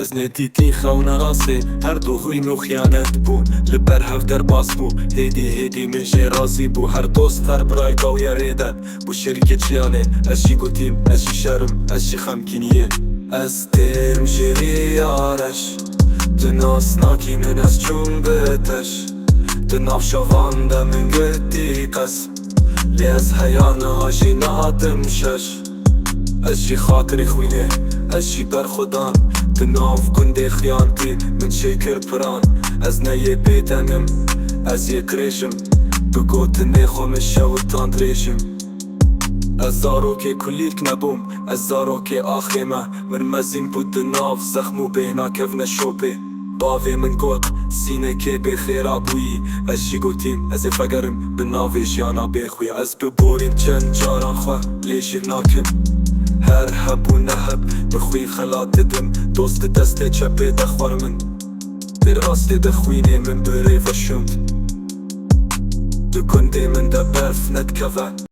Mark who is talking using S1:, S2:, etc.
S1: از ندیدی خون راسي هر دو غوين و خيانت بون لبر هف در باس بو هيدي مجي رازي بو هر دوست هر براي قاو يريدن بو شركة جياني اشي قوتيم اشي شرم اشي خمكينيه از تيرم جيري يارش دناس ناكي من از جون بتش دناف شوان دا من قدي قسم لي از حيانا هاشي نادم شش اشي خاطري خوينه اشي بر خدان دناف كندي خيانتي من شكر بران از نيه بيتنم از يكريشم بقوت نيخم الشوطان دريشم از زاروكي كليك نبوم از زاروكي آخيمه من مزين بود ناف زخمو بينا كفنا شوبي باوي من قوت سينه كي بخير ابوي اشي قوتيم از فقرم بناوي جيانا بخوي از ببورين چند جاران خواه ليش ناكم هر هب و نهب بخوي خلات دم دوست دسته چپه دخوار من براست دخويني من بري وشمت دو كنده من دا برف ندكفه